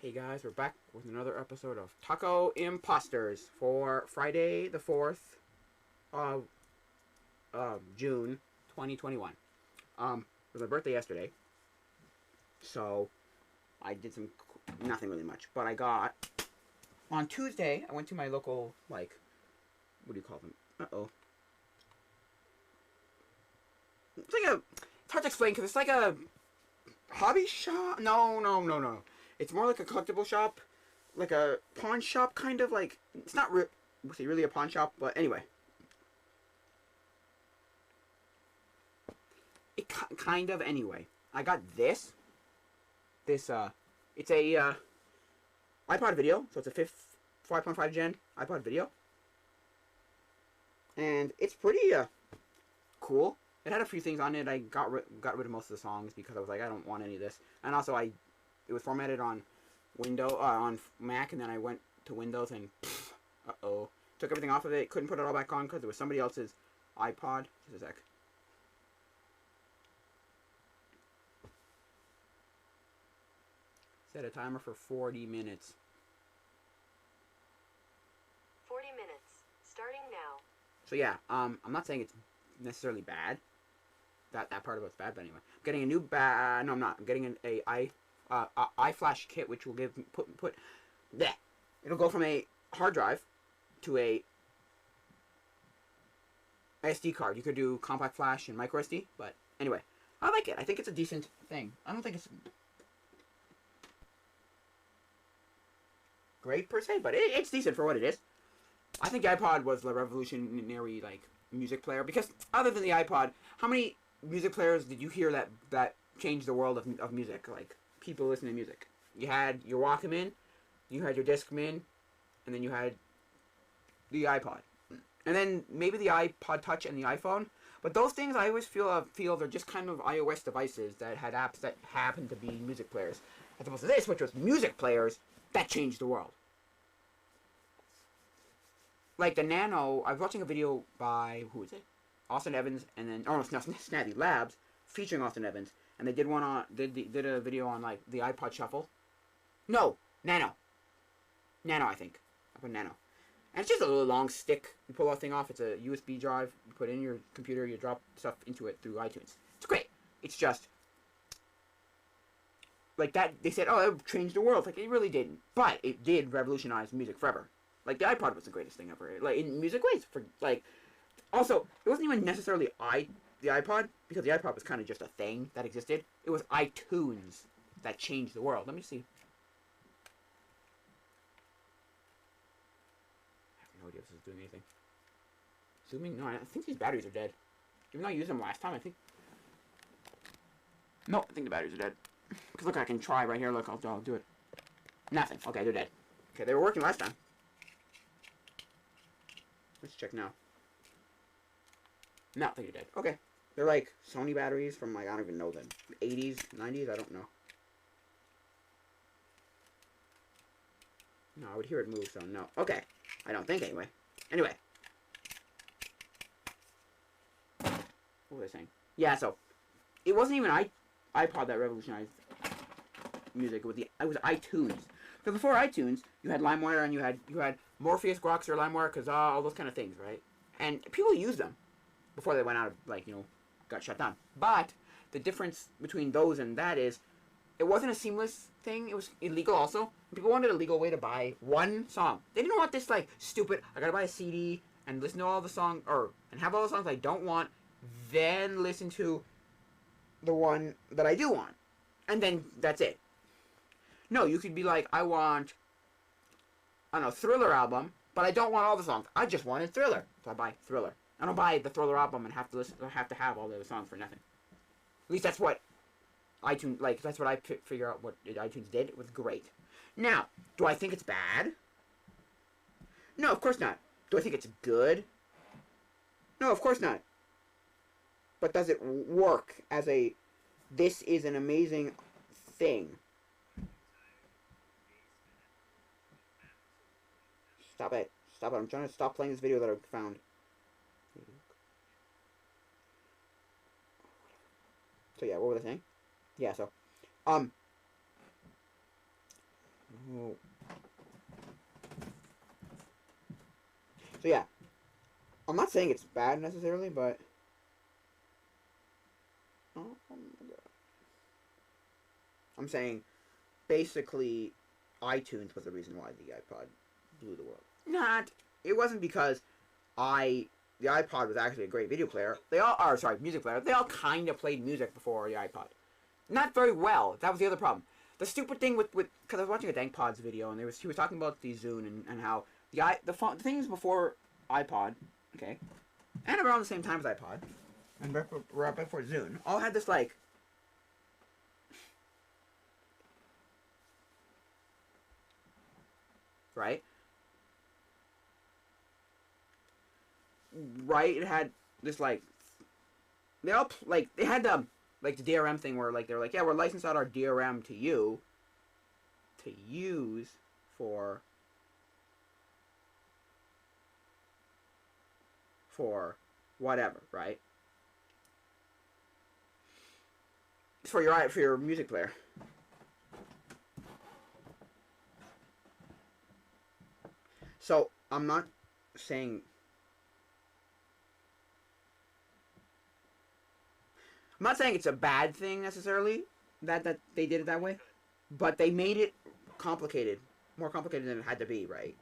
Hey guys, we're back with another episode of Tacoimposters for Friday the 4th of June 2021. It was my birthday yesterday, so I did nothing really much. But I got, on Tuesday, I went to my local, what do you call them? It's hard to explain because it's like a hobby shop? No. It's more like a collectible shop, like a pawn shop, kind of like. It's not really a pawn shop, but anyway. It kind of anyway. I got this. It's a iPod video, so it's a 5.5 gen iPod video, and it's pretty cool. It had a few things on it. I got rid of most of the songs because I was like, I don't want any of this. And also, it was formatted on on Mac, and then I went to Windows and took everything off of it. Couldn't put it all back on because it was somebody else's iPod. Just a sec. Set a timer for 40 minutes. 40 minutes, starting now. So yeah, I'm not saying it's necessarily bad. That part of it's bad, but anyway, I'm getting a new no, I'm not. I'm getting a iFlash kit, which will put bleh. It'll go from a hard drive to a SD card. You could do compact flash and micro SD, but anyway, I like it. I think it's a decent thing. I don't think it's great per se, but it's decent for what it is. I think the iPod was the revolutionary music player, because other than the iPod, how many music players did you hear that changed the world of music? Like, people listening to music. You had your Walkman, you had your Discman, and then you had the iPod, and then maybe the iPod Touch and the iPhone. But those things, I always feel they're just kind of iOS devices that had apps that happen to be music players, as opposed to this, which was music players that changed the world. Like the Nano, I was watching a video by, who is it? Austin Evans, and then, Snazzy Labs, featuring Austin Evans, and they did did a video on the iPod Shuffle. No, Nano, I think. I put Nano, and it's just a little long stick. You pull that thing off. It's a USB drive. You put it in your computer. You drop stuff into it through iTunes. It's great. It's just like that. They said, "Oh, it changed the world." Like, it really didn't, but it did revolutionize music forever. Like, the iPod was the greatest thing ever. Like, in music ways, also, it wasn't even necessarily the iPod, because the iPod was kind of just a thing that existed. It was iTunes that changed the world. Let me see. I have no idea if this is doing anything. Zooming? No, I think these batteries are dead. Even though I used them last time, I think... No, I think the batteries are dead. Because look, I can try right here. Look, I'll do it. Nothing. Okay, they're dead. Okay, they were working last time. Let's check now. No, I think they're dead. Okay. They're like Sony batteries from I don't even know them. 80s, 90s, I don't know. No, I would hear it move, so no. Okay. I don't think anyway. Anyway. What was I saying? Yeah, so it wasn't even iPod that revolutionized music. It was iTunes. Because before iTunes, you had LimeWire and you had Morpheus, Grokster, LimeWire, Kazaa, all those kind of things, right? And people used them before they went out of, got shut down. But the difference between those and that is, it wasn't a seamless thing. It was illegal also. People wanted a legal way to buy one song. They didn't want this, stupid, I gotta buy a CD and listen to all the songs, and have all the songs I don't want, then listen to the one that I do want. And then that's it. No, you could be like, I want, Thriller album, but I don't want all the songs. I just wanted Thriller, so I buy Thriller. I don't buy the Thriller album and have to have all the other songs for nothing. At least that's what iTunes, that's what I figure out what iTunes did. It was great. Now, do I think it's bad? No, of course not. Do I think it's good? No, of course not. But does it work as this is an amazing thing? Stop it. Stop it. I'm trying to stop playing this video that I found. So yeah, what was I saying? Yeah, so Oh. So yeah, I'm not saying it's bad necessarily, but oh my god, I'm saying basically iTunes was the reason why the iPod blew the world. Not. It wasn't because I the iPod was actually a great video player. They all are sorry, music player. They all kind of played music before the iPod. Not very well. That was the other problem. The stupid thing with because I was watching a Dank Pods video and he was talking about the Zune and how the things before iPod, okay, and around the same time as iPod, and right before Zune, all had this like right, right. It had this like they all like they had the like the DRM thing where like they were like, yeah, we're licensed out our DRM to you to use for whatever, right? It's for your music player. So I'm not saying it's a bad thing necessarily that they did it that way, but they made it complicated, more complicated than it had to be, right?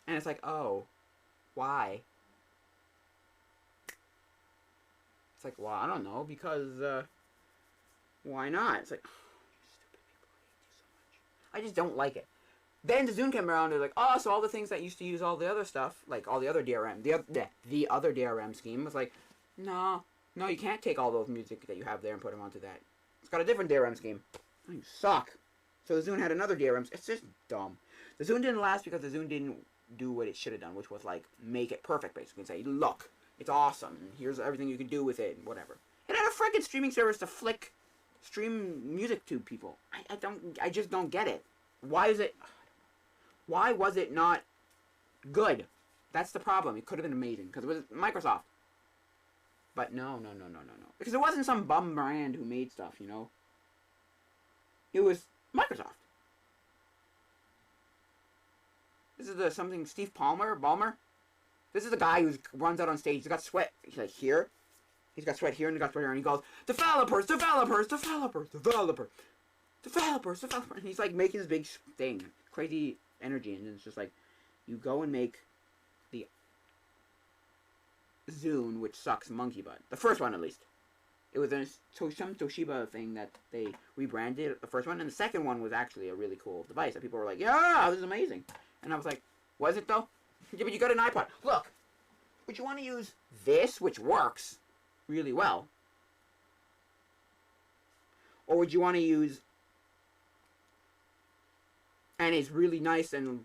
And it's like, oh, why? It's like, well, I don't know, because why not? It's like, oh, you stupid people, I hate you so much. I just don't like it. Then the Zune came around. They're like, oh, so all the things that used to use all the other stuff, like all the other DRM, the other DRM scheme was like, no, you can't take all those music that you have there and put them onto that. It's got a different DRM scheme. Oh, you suck. So the Zune had another DRM. It's just dumb. The Zune didn't last because the Zune didn't do what it should have done, which was like make it perfect, basically, and say, look, it's awesome, and here's everything you can do with it, and whatever. It had a freaking streaming service to stream music to people. I just don't get it. Why was it not good? That's the problem. It could have been amazing because it was Microsoft. But no. Because it wasn't some bum brand who made stuff, you know? It was Microsoft. This is something Steve Ballmer? This is the guy who runs out on stage. He's got sweat. He's like here. He's got sweat here and he's got sweat here. And he goes, developers. And he's like making this big thing. Crazy energy. And it's just like, you go and make the Zune, which sucks monkey butt. The first one, at least. It was some Toshiba thing that they rebranded, the first one. And the second one was actually a really cool device that people were like, yeah, this is amazing. And I was like, was it though? Yeah, but you got an iPod. Look, would you want to use this, which works really well? Or would you want to use, and is really nice and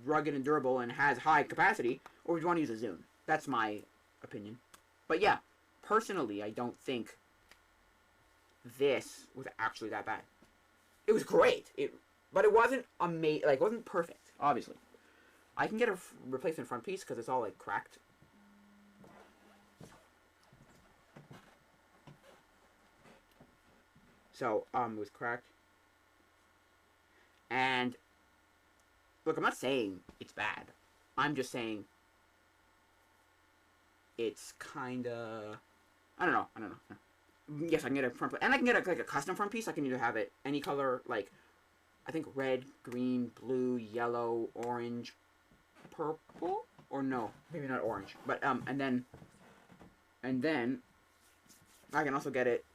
rugged and durable and has high capacity, or would you want to use a Zune? That's my opinion. But yeah, personally, I don't think this was actually that bad. It was great, but it wasn't amazing. Like, it wasn't perfect, obviously. I can get a replacement front piece because it's all like cracked. So, it was cracked. And look, I'm not saying it's bad. I'm just saying it's kinda I don't know. Yes, I can get a front piece. And I can get like a custom front piece. I can either have it any color, like I think red, green, blue, yellow, orange, purple, or no, maybe not orange. But and then I can also get it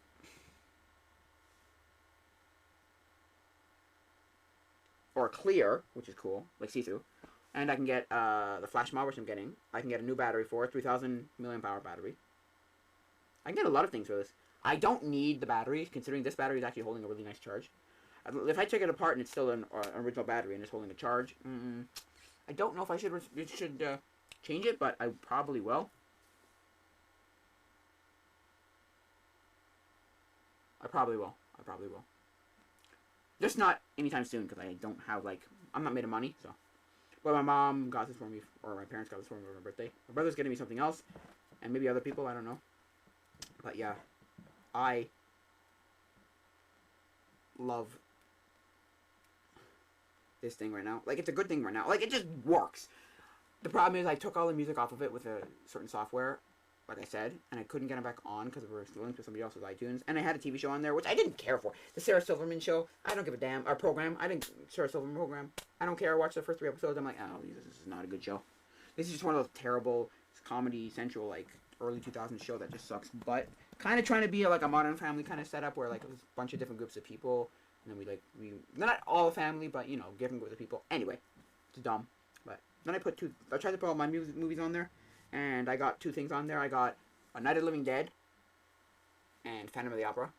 or clear, which is cool, like see-through. And I can get the flash mod, which I'm getting. I can get a new battery for it, 3,000 milliamp hour battery. I can get a lot of things for this. I don't need the battery, considering this battery is actually holding a really nice charge. If I take it apart and it's still an original battery and it's holding a charge, I don't know if I should change it, but I probably will. I probably will. Just not anytime soon, because I don't have, like, I'm not made of money, so. But my mom got this for me, or my parents got this for me for my birthday. My brother's getting me something else, and maybe other people, I don't know. But yeah, I love this thing right now. Like, it's a good thing right now. Like, it just works. The problem is I took all the music off of it with a certain software, like I said, and I couldn't get it back on because we were linked to somebody else's iTunes. And I had a TV show on there, which I didn't care for. The Sarah Silverman show, I don't give a damn. Our program, Sarah Silverman program, I don't care. I watched the first 3 episodes. I'm like, oh, this is not a good show. This is just one of those terrible Comedy Central, like, early 2000s show that just sucks. But kind of trying to be like a Modern Family kind of setup where, like, it was a bunch of different groups of people. And then we not all family, but, you know, different groups of people. Anyway, it's dumb. But then I tried to put all my movies on there, and I got 2 things on there. I got A Night of the Living Dead and Phantom of the Opera,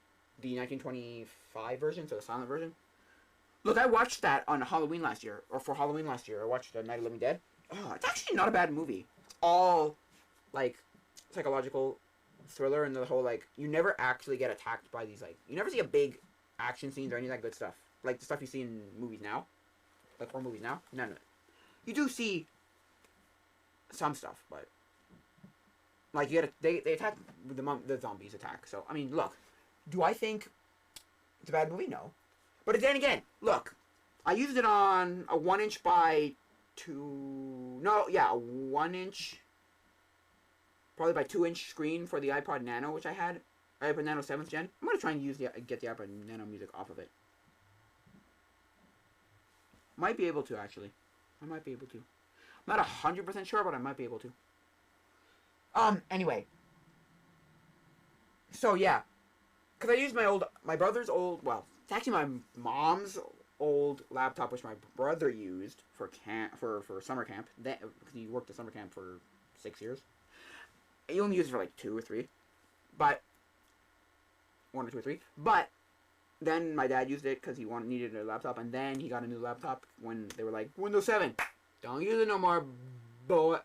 the 1925 version, so the silent version. Look, I watched that on Halloween last year, or for Halloween last year. I watched A Night of the Living Dead. Oh, it's actually not a bad movie. It's all, like, psychological thriller, and the whole, like, you never actually get attacked by these, like, you never see a big action scenes or any of that good stuff. Like the stuff you see in movies now. Like horror movies now. None of it. You do see some stuff, but like you get they attack the zombies attack. So I mean, look, do I think it's a bad movie? No, but then again, look, I used it on a 1" by 2. No, yeah, a 1" probably by 2" screen for the iPod Nano, which I had. iPod Nano 7th gen. I'm gonna try and get the iPod Nano music off of it. Might be able to, actually. I might be able to. I'm not 100% sure, but I might be able to. Anyway. So, yeah. Because I used my brother's old, well, it's actually my mom's old laptop, which my brother used for summer camp. Because he worked at summer camp for 6 years. He only used it for like 2 or 3. But, 1 or 2 or 3. But, then my dad used it because he needed a laptop, and then he got a new laptop when they were like, Windows 7, don't use it no more, boy,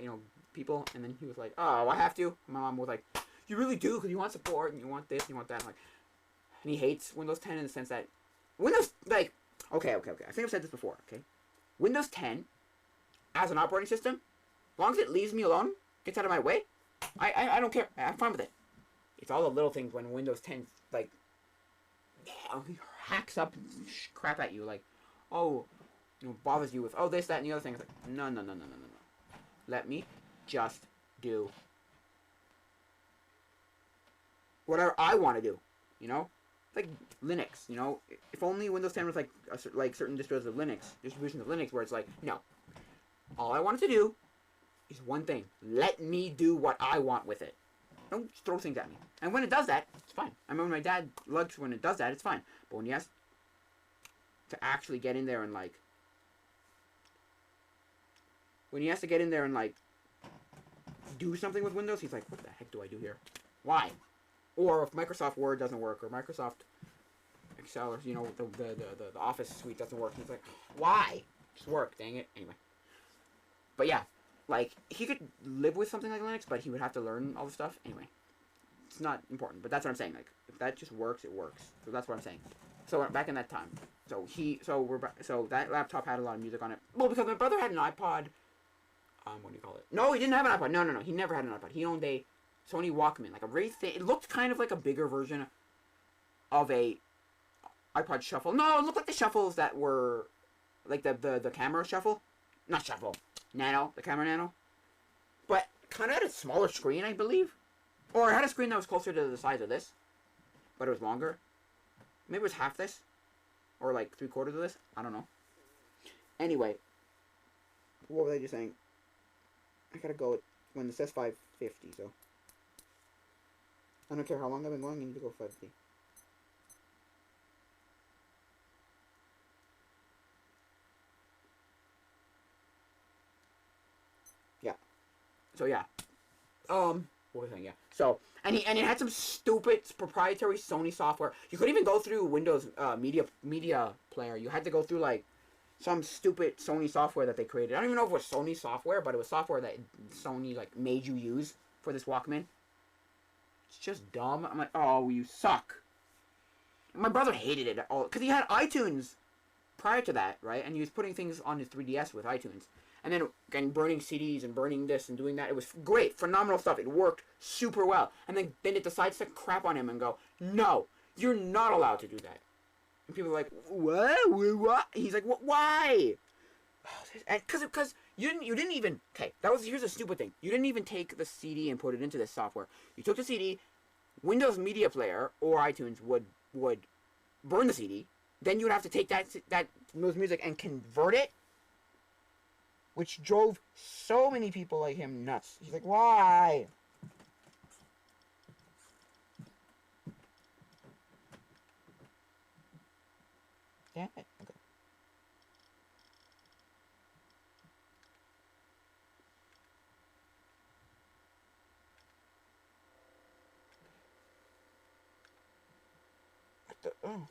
you know, people. And then he was like, oh, I have to. My mom was like, you really do, because you want support, and you want this, and you want that. And he hates Windows 10 in the sense that Windows, like, okay. I think I've said this before, okay? Windows 10, as an operating system, as long as it leaves me alone, gets out of my way, I don't care. I'm fine with it. It's all the little things when Windows 10, like, he hacks up crap at you, like, oh, you know, bothers you with, oh, this, that, and the other thing. It's like, no. Let me just do whatever I want to do, you know? Like Linux, you know? If only Windows 10 was like certain distros of Linux, distributions of Linux, where it's like, no. All I wanted to do is one thing. Let me do what I want with it. Don't throw things at me. And when it does that, it's fine. I remember my dad likes when it does that, it's fine. But when he has to actually get in there and, like, do something with Windows, he's like, what the heck do I do here? Why? Or if Microsoft Word doesn't work, or Microsoft Excel, or, you know, the Office suite doesn't work, he's like, why? Just work, dang it. Anyway. But yeah. Like, he could live with something like Linux, but he would have to learn all the stuff. Anyway, it's not important, but that's what I'm saying. Like, if that just works, it works. So that's what I'm saying. So back in that time, so that laptop had a lot of music on it. Well, because my brother had an iPod. What do you call it? No, he didn't have an iPod. No. He never had an iPod. He owned a Sony Walkman, like a very thin. It looked kind of like a bigger version of a iPod Shuffle. No, it looked like the shuffles that were like the camera shuffle, not shuffle. Nano, the camera Nano. But kind of had a smaller screen, I believe. Or it had a screen that was closer to the size of this. But it was longer. Maybe it was half this. Or like 3/4 of this. I don't know. Anyway. What was I just saying? I gotta go when it says 550, so. I don't care how long I've been going, I need to go 550. So yeah, what was I saying? Yeah. So and it had some stupid proprietary Sony software. You couldn't even go through Windows media player. You had to go through like some stupid Sony software that they created. I don't even know if it was Sony software, but it was software that Sony like made you use for this Walkman. It's just dumb. I'm like, oh, you suck. My brother hated it all because he had iTunes prior to that, right? And he was putting things on his 3DS with iTunes. And then again, burning CDs and burning this and doing that. It was great, phenomenal stuff. It worked super well. And then it decides to crap on him and go, no, you're not allowed to do that. And people are like, what? What? He's like, what? Why? And because you didn't even, okay, here's a stupid thing. You didn't even take the CD and put it into this software. You took the CD, Windows Media Player or iTunes would burn the CD. Then you would have to take those music and convert it, which drove so many people like him nuts. He's like, why? Damn it. Okay. What the? Oh.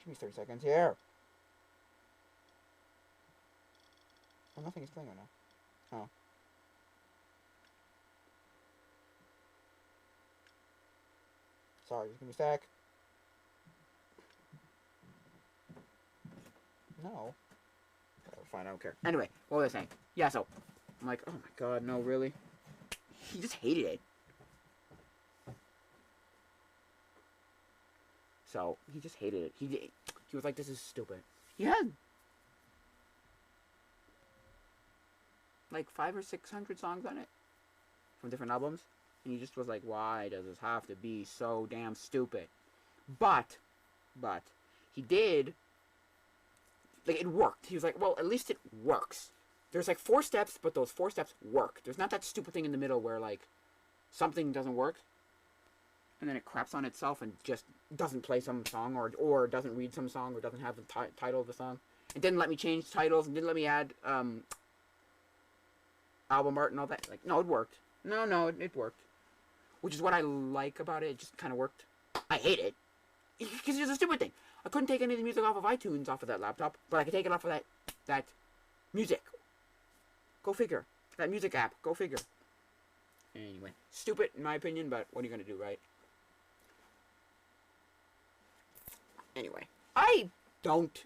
Give me 30 seconds here. Oh, nothing is playing right now. Oh. Sorry, just give me a sec. No. Whatever, fine, I don't care. Anyway, what was I saying? Yeah, so, I'm like, oh my god, no, really? He just hated it. So, he just hated it. He was like, this is stupid. He had like 500 or 600 songs on it from different albums. And he just was like, why does this have to be so damn stupid? But, he did, like, it worked. He was like, well, at least it works. There's like 4 steps, but those 4 steps work. There's not that stupid thing in the middle where, like, something doesn't work, and then it craps on itself and just doesn't play some song, or doesn't read some song, or doesn't have the title of the song. It didn't let me change titles, and didn't let me add, album art and all that. Like, no, it worked. No, it worked. Which is what I like about it. It just kind of worked. I hate it. Because it's a stupid thing. I couldn't take any of the music off of iTunes off of that laptop, but I could take it off of that music. Go figure. That music app. Go figure. Anyway. Stupid, in my opinion, but what are you going to do, right? Anyway. I don't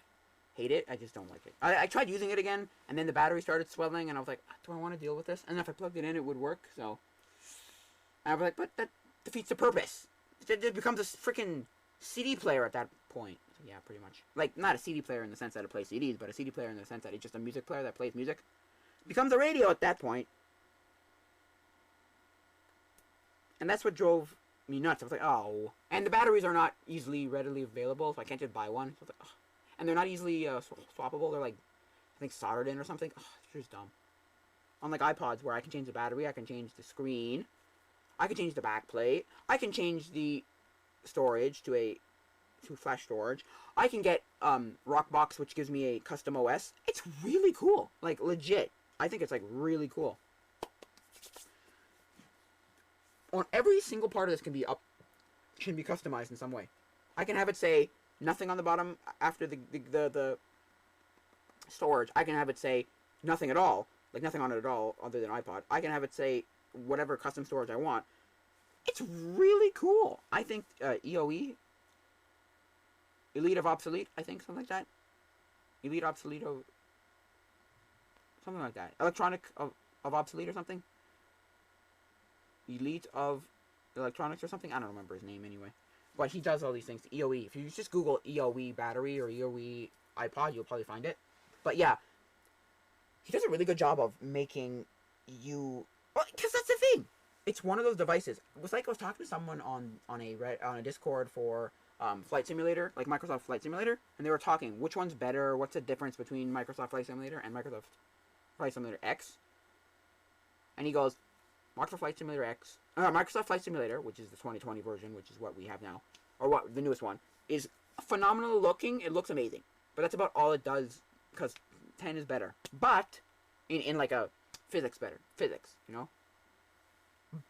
hate it. I just don't like it. I tried using it again, and then the battery started swelling, and I was like, do I want to deal with this? And if I plugged it in, it would work, so... And I was like, but that defeats the purpose. It becomes a freaking CD player at that point. So yeah, pretty much. Like, not a CD player in the sense that it plays CDs, but a CD player in the sense that it's just a music player that plays music. It becomes a radio at that point. And that's what drove me nuts. I was like, oh. And the batteries are not readily available, so I can't just buy one. So I was like, oh. And they're not easily swappable. They're like, I think soldered in or something. Oh, it's just dumb. Unlike iPods, where I can change the battery, I can change the screen, I can change the back plate, I can change the storage to flash storage. I can get Rockbox, which gives me a custom OS. It's really cool. Like, legit. I think it's, like, really cool. On every single part of this can be customized in some way. I can have it say nothing on the bottom after the storage. I can have it say nothing at all, like nothing on it at all other than iPod. I can have it say whatever custom storage I want. It's really cool. I think EOE, Elite of Obsolete, I think, something like that. Elite Obsolete of... something like that. Electronic of Obsolete or something. Elite of Electronics or something. I don't remember his name anyway. But he does all these things. EOE. If you just Google EOE battery or EOE iPod, you'll probably find it. But yeah, he does a really good job of making you... well, because that's the thing. It's one of those devices. It was like I was talking to someone on a Discord for Flight Simulator, like Microsoft Flight Simulator, and they were talking, which one's better, what's the difference between Microsoft Flight Simulator and Microsoft Flight Simulator X? And he goes, Microsoft Flight Simulator, which is the 2020 version, which is what we have now, or what the newest one, is phenomenal looking. It looks amazing, but that's about all it does, because 10 is better. But in like a physics, you know.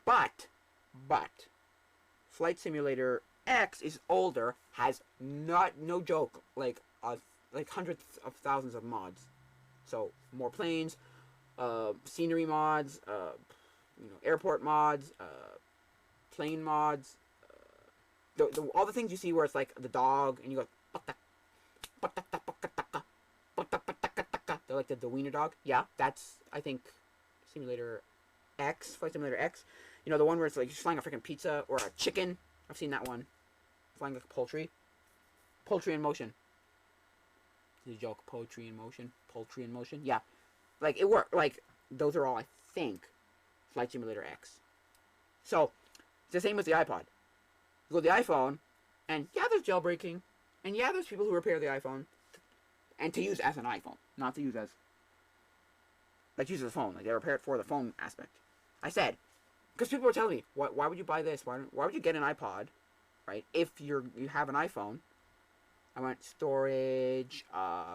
But Flight Simulator X is older, has no joke, like hundreds of thousands of mods. So more planes, scenery mods, airport mods, plane mods, all the things you see where it's like the dog and you go, they're like the wiener dog. Yeah, that's, I think, Simulator X, Flight Simulator X. You know, the one where it's like you're flying a freaking pizza or a chicken. I've seen that one. Flying like a poultry. Poultry in Motion. This is a joke. Poetry in Motion. Poultry in Motion. Yeah. Like, it worked. Like, those are all, I think, Flight Simulator X. So, it's the same with the iPod. You go to the iPhone, and yeah, there's jailbreaking. And yeah, there's people who repair the iPhone. And to use as an iPhone. Not to use as... Like, use as a phone. Like, they repair it for the phone aspect. I said... Because people were telling me, why would you buy this? Why would you get an iPod, right? If you have an iPhone. I went storage,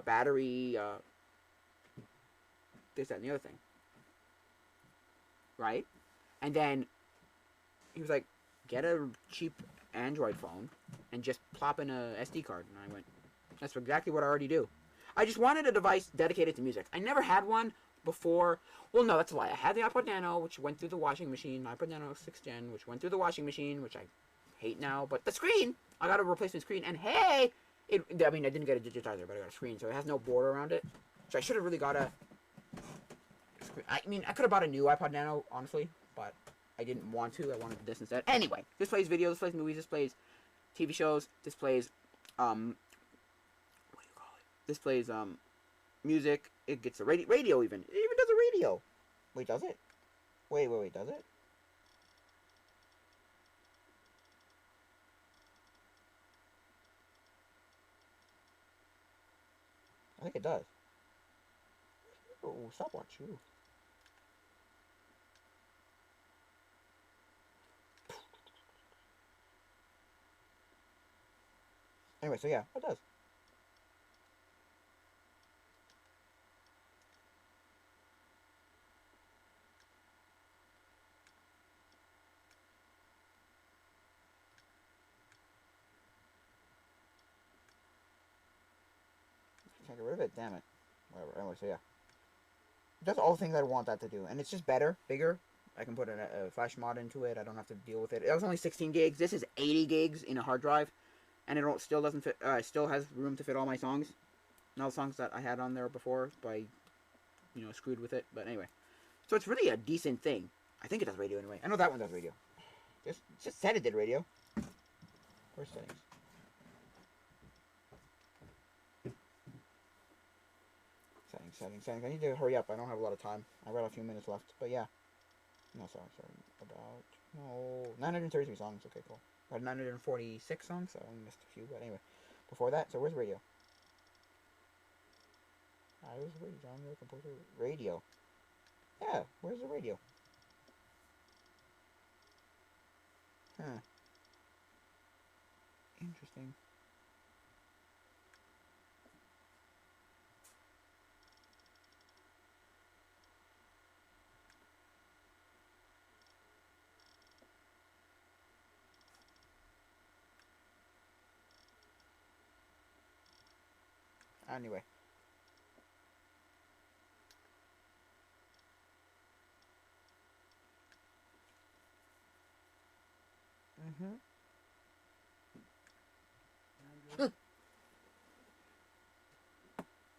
battery, this, that, and the other thing. Right? And then he was like, get a cheap Android phone and just plop in a SD card. And I went, that's exactly what I already do. I just wanted a device dedicated to music. I never had one before. Well, no, that's a lie. I had the iPod Nano, which went through the washing machine. iPod Nano 6th Gen, which went through the washing machine, which I hate now. But the screen, I got a replacement screen. And hey, I mean, I didn't get a digitizer, but I got a screen. So it has no border around it. So I should have really got a screen. I mean, I could have bought a new iPod Nano, honestly. But I didn't want to. I wanted this instead. Anyway, this plays videos, this plays movies, this plays TV shows, this plays, what do you call it? This plays, music. It gets a radio even. It even does a radio. Wait, does it? Wait, does it? I think it does. Oh, stopwatch. Ooh. Anyway, so yeah, it does. Can't get rid of it, damn it. Whatever, anyway, so yeah. It does all the things I want that to do, and it's just better, bigger. I can put a flash mod into it, I don't have to deal with it. It was only 16 gigs, this is 80 gigs in a hard drive, and it still doesn't fit, still has room to fit all my songs. And all the songs that I had on there before, but I, screwed with it, but anyway. So it's really a decent thing. I think it does radio anyway. I know that one does radio. Just said it did radio. Where's settings? Settings. I need to hurry up. I don't have a lot of time. I've got a few minutes left. But yeah. No, sorry. No, 933 songs. Okay, cool. I had 946 songs, so I only missed a few. But anyway. Before that, so where's radio? Where's the radio? Genre, composer, radio. Yeah, where's the radio? Huh. Interesting. Anyway.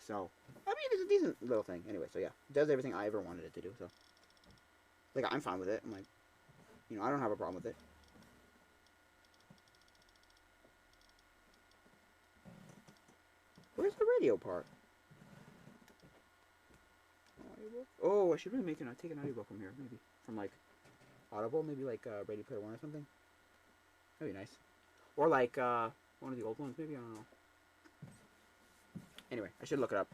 So, I mean, it's a decent little thing. Anyway, so yeah. It does everything I ever wanted it to do, so. Like, I'm fine with it. I'm like, I don't have a problem with it. Where's the radio part? Audiobook? Oh, I should really take an audiobook from here, maybe. From, like, Audible, maybe, like, Ready Player One or something. That'd be nice. Or, like, one of the old ones, maybe, I don't know. Anyway, I should look it up.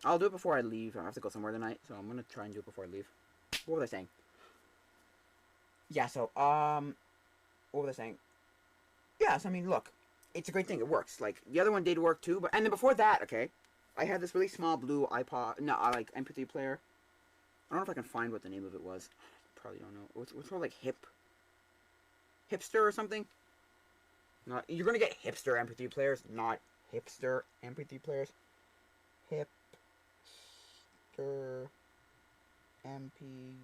I'll do it before I leave. I have to go somewhere tonight, so I'm gonna try and do it before I leave. What was I saying? Yeah, so, what was I saying? Yeah, so, I mean, look. It's a great thing. It works. Like, the other one did work, too. And then before that, okay, I had this really small blue iPod, no, like, MP3 player. I don't know if I can find what the name of it was. Probably don't know. What's called, like, hipster or something? Not, you're gonna get hipster MP3 players, not hipster MP3 players. Hipster MP3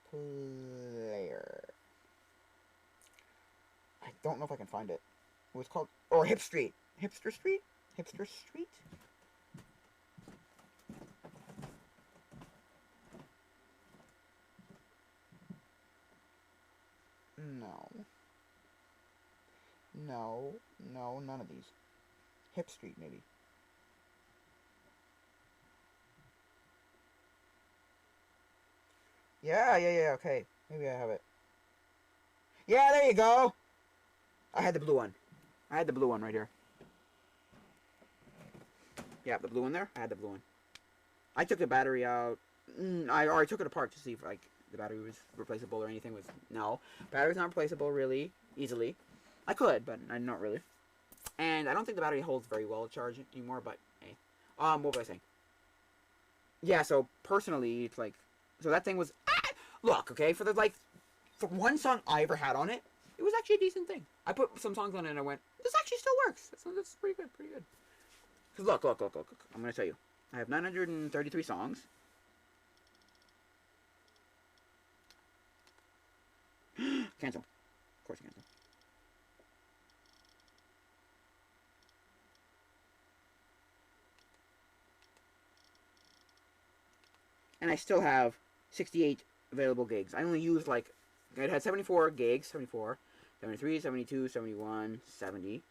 player. I don't know if I can find it. It was called, or Hipster Street. Hipster Street? Hipster Street? No, none of these. Hip Street, maybe. Yeah, okay. Maybe I have it. Yeah, there you go! I had the blue one. I had the blue one right here. Yeah, the blue one there. I had the blue one. I took the battery out. I already took it apart to see if like the battery was replaceable or anything. Was no, battery's not replaceable really easily. I could, but not really. And I don't think the battery holds very well charged anymore. But hey, what was I saying? Yeah, so personally, it's like, so that thing was look, okay, for one song I ever had on it, it was actually a decent thing. I put some songs on it and I went, this actually still works. That's pretty good, pretty good. Cause look. I'm gonna tell you. I have 933 songs. Cancel. Of course cancel. And I still have 68 available gigs. I only used like, it had 74 gigs, 74, 73, 72, 71, 70,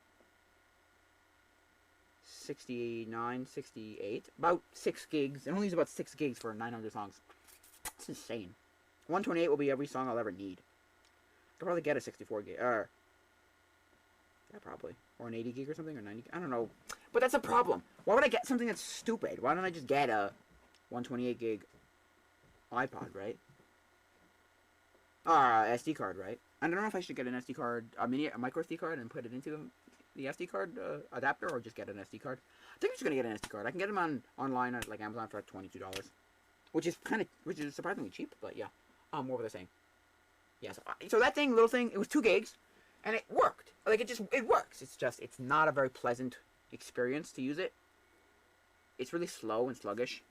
69, 68, about 6 gigs. It only uses about 6 gigs for 900 songs. That's insane. 128 will be every song I'll ever need. I'll probably get a 64 gig, yeah, probably. Or an 80 gig or something, or 90, I don't know. But that's a problem. Why would I get something that's stupid? Why don't I just get a 128 gig iPod, right? SD card, right? I don't know if I should get an SD card, a micro SD card, and put it into the SD card adapter, or just get an SD card. I think I'm just gonna get an SD card. I can get them online at like Amazon for like $22, which is surprisingly cheap. But yeah, what was I saying? Yeah, so that little thing, it was 2 gigs, and it worked. Like it works. It's not a very pleasant experience to use it. It's really slow and sluggish.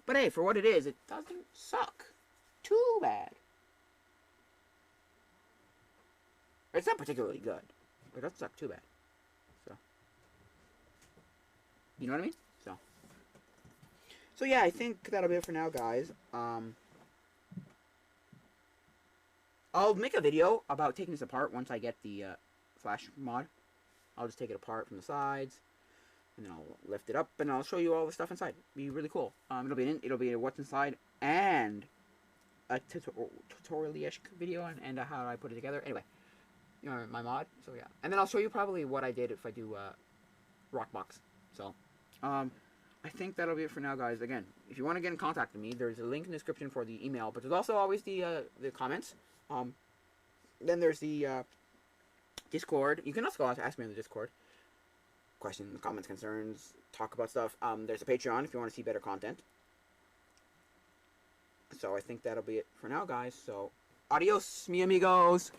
But hey, for what it is, it doesn't suck too bad. It's not particularly good, but it doesn't suck too bad. So, you know what I mean? So yeah, I think that'll be it for now, guys. I'll make a video about taking this apart once I get the Flash mod. I'll just take it apart from the sides, and then I'll lift it up, and I'll show you all the stuff inside. It'll be really cool. It'll be a what's inside and a tutorial-ish video and how I put it together. Anyway, my mod. So yeah, and then I'll show you probably what I did if I do Rockbox. So, I think that'll be it for now, guys. Again, if you want to get in contact with me, there's a link in the description for the email, but there's also always the comments. Then there's the Discord. You can also ask me on the Discord. Questions, comments, concerns, talk about stuff. There's a Patreon if you want to see better content. So I think that'll be it for now, guys. So, adios, mi amigos.